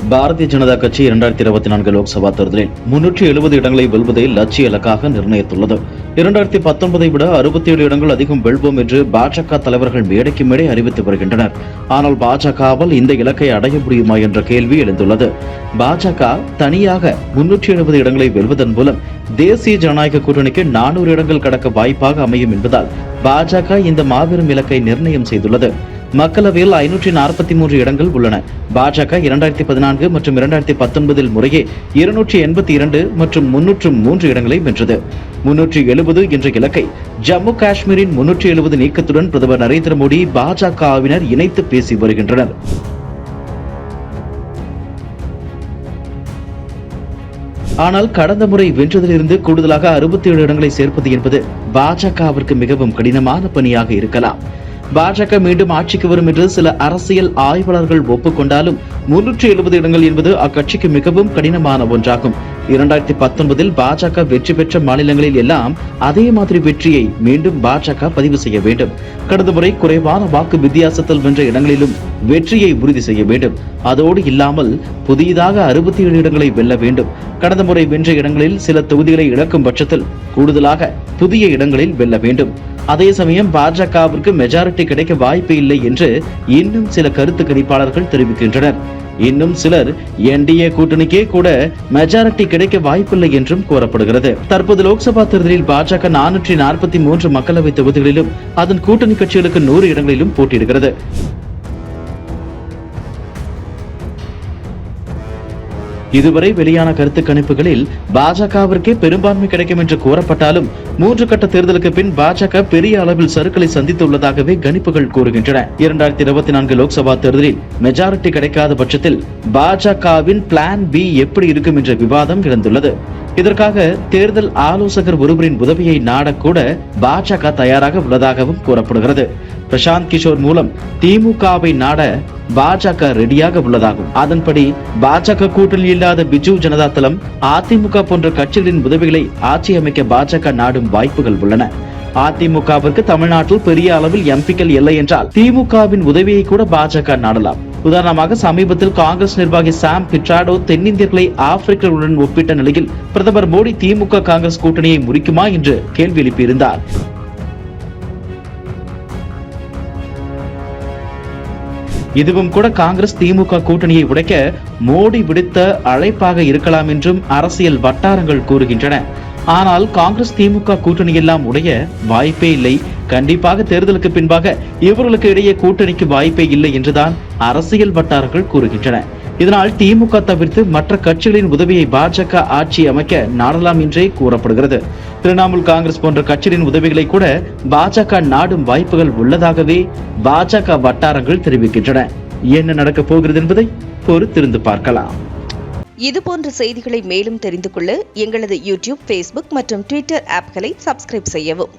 பாரதிய ஜனதா கட்சி 2024 லோக்சபா தேர்தலில் 370 இடங்களை வெல்வதை லட்சிய இலக்காக நிர்ணயித்துள்ளது. 2019 விட 67 இடங்கள் அதிகம் வெல்வோம் என்று பாஜக தலைவர்கள் மேடைக்கு மேடை அறிவித்து வருகின்றனர். ஆனால் பாஜகவால் இந்த இலக்கை அடைய முடியுமா என்ற கேள்வி எழுந்துள்ளது. பாஜக தனியாக 370 இடங்களை வெல்வதன் மூலம் தேசிய ஜனநாயக கூட்டணிக்கு 400 இடங்கள் கடக்க வாய்ப்பாக அமையும் என்பதால் பாஜக இந்த மாபெரும் இலக்கை நிர்ணயம் செய்துள்ளது. மக்களவையில் 543 இடங்கள் உள்ளன. பாஜக 2014 மற்றும் 2019 முறையே 282 மற்றும் 303 இடங்களை வென்றது. 370 என்ற இலக்கை ஜம்மு காஷ்மீரின் 370 நீக்கத்துடன் பிரதமர் நரேந்திர மோடி பாஜகவினர் இணைத்து பேசி வருகின்றனர். ஆனால் கடந்த முறை வென்றதிலிருந்து கூடுதலாக 67 இடங்களை சேர்ப்பது என்பது பாஜகவிற்கு மிகவும் கடினமான பணியாக இருக்கலாம். பாஜக மீண்டும் ஆட்சிக்கு வரும் என்று சில அரசியல் ஆய்வாளர்கள் ஒப்புக்கொண்டாலும் 370 இடங்கள் என்பது அக்கட்சிக்கு மிகவும் கடினமான ஒன்றாகும். 2019 பாஜக வெற்றி பெற்ற மாநிலங்களில் எல்லாம் அதே மாதிரி வெற்றியை மீண்டும் பாஜக பதிவு செய்ய வேண்டும். கடந்த முறை குறைவான வாக்கு வித்தியாசத்தில் வென்ற இடங்களிலும் வெற்றியை உறுதி செய்ய வேண்டும். அதோடு இல்லாமல் புதிதாக 67 இடங்களை வெல்ல வேண்டும். கடந்த முறை வென்ற இடங்களில் சில தொகுதிகளை இழக்கும் பட்சத்தில் கூடுதலாக புதிய இடங்களில் வெல்ல வேண்டும். அதே சமயம் பாஜகவிற்கு மெஜாரிட்டி கிடைக்க வாய்ப்பு இல்லை என்று இன்னும் சில கருத்து கணிப்பாளர்கள் தெரிவிக்கின்றனர். இன்னும் சிலர் என்டிஏ கூட்டணிக்கே கூட மெஜாரிட்டி கிடைக்க வாய்ப்பில்லை என்றும் கூறப்படுகிறது. தற்போது லோக்சபா தேர்தலில் பாஜக 443 மக்களவை தொகுதிகளிலும் அதன் கூட்டணி கட்சிகளுக்கு 100 இடங்களிலும் போட்டியிடுகிறது. இதுவரை வெளியான கருத்து கணிப்புகளில் பாஜகவிற்கே பெரும்பான்மை கிடைக்கும் என்று கூறப்பட்டாலும் 3 கட்ட தேர்தலுக்கு பின் பாஜக பெரிய அளவில் சறுக்கலை சந்தித்துள்ளதாகவே கணிப்புகள் கூறுகின்றன. 2024 லோக்சபா தேர்தலில் மெஜாரிட்டி கிடைக்காத பட்சத்தில் பாஜகவின் பிளான் பி எப்படி இருக்கும் என்ற விவாதம் எழுந்துள்ளது. இதற்காக தேர்தல் ஆலோசகர் ஒருவரின் உதவியை நாடக்கூட பாஜக தயாராக உள்ளதாகவும் கூறப்படுகிறது. பிரசாந்த் கிஷோர் மூலம் திமுகவை நாட பாஜக ரெடியாக உள்ளதாகும். அதன்படி பாஜக கூட்டணியில் இல்லாத பிஜு ஜனதா தளம், அதிமுக போன்ற கட்சிகளின் உதவிகளை ஆட்சி அமைக்க பாஜக நாடும் வாய்ப்புகள் உள்ளன. அதிமுகவிற்கு தமிழ்நாட்டில் பெரிய அளவில் எம்பிக்கள் இல்லை என்றால் திமுகவின் உதவியை கூட பாஜக நாடலாம். உதாரணமாக சமீபத்தில் காங்கிரஸ் நிர்வாகி சாம் பிட்ராடோ தென்னிந்தியர்களை ஆப்பிரிக்கர்களுடன் ஒப்பிட்ட நிலையில் பிரதமர் மோடி திமுக காங்கிரஸ் கூட்டணியை முறிக்குமா என்று கேள்வி எழுப்பியிருந்தார். இதுவும் கூட காங்கிரஸ் திமுக கூட்டணியை உடைக்க மோடி விடுத்த அழைப்பாக இருக்கலாம் என்றும் அரசியல் வட்டாரங்கள் கூறுகின்றன. ஆனால் காங்கிரஸ் திமுக கூட்டணி எல்லாம் உடைய வாய்ப்பே இல்லை. கண்டிப்பாக தேர்தலுக்கு பின்பாக இவர்களுக்கு இடையே கூட்டணிக்கு வாய்ப்பே இல்லை என்றுதான் அரசியல் வட்டாரங்கள் கூறுகின்றன. இதனால் திமுக தவிர்த்து மற்ற கட்சிகளின் உதவியை பாஜக ஆட்சி அமைக்க நாடலாம் என்றே கூறப்படுகிறது. திரிணாமுல் காங்கிரஸ் போன்ற கட்சிகளின் உதவிகளை கூட பாஜக நாடும் வாய்ப்புகள் உள்ளதாகவே பாஜக வட்டாரங்கள் தெரிவிக்கின்றன. என்ன நடக்கப் போகிறது என்பதை பொறுத்திருந்து பார்க்கலாம். இதுபோன்ற செய்திகளை மேலும் தெரிந்து கொள்ள எங்களது யூடியூப், Facebook மற்றும் Twitter ஆப்களை சப்ஸ்கிரைப் செய்யவும்.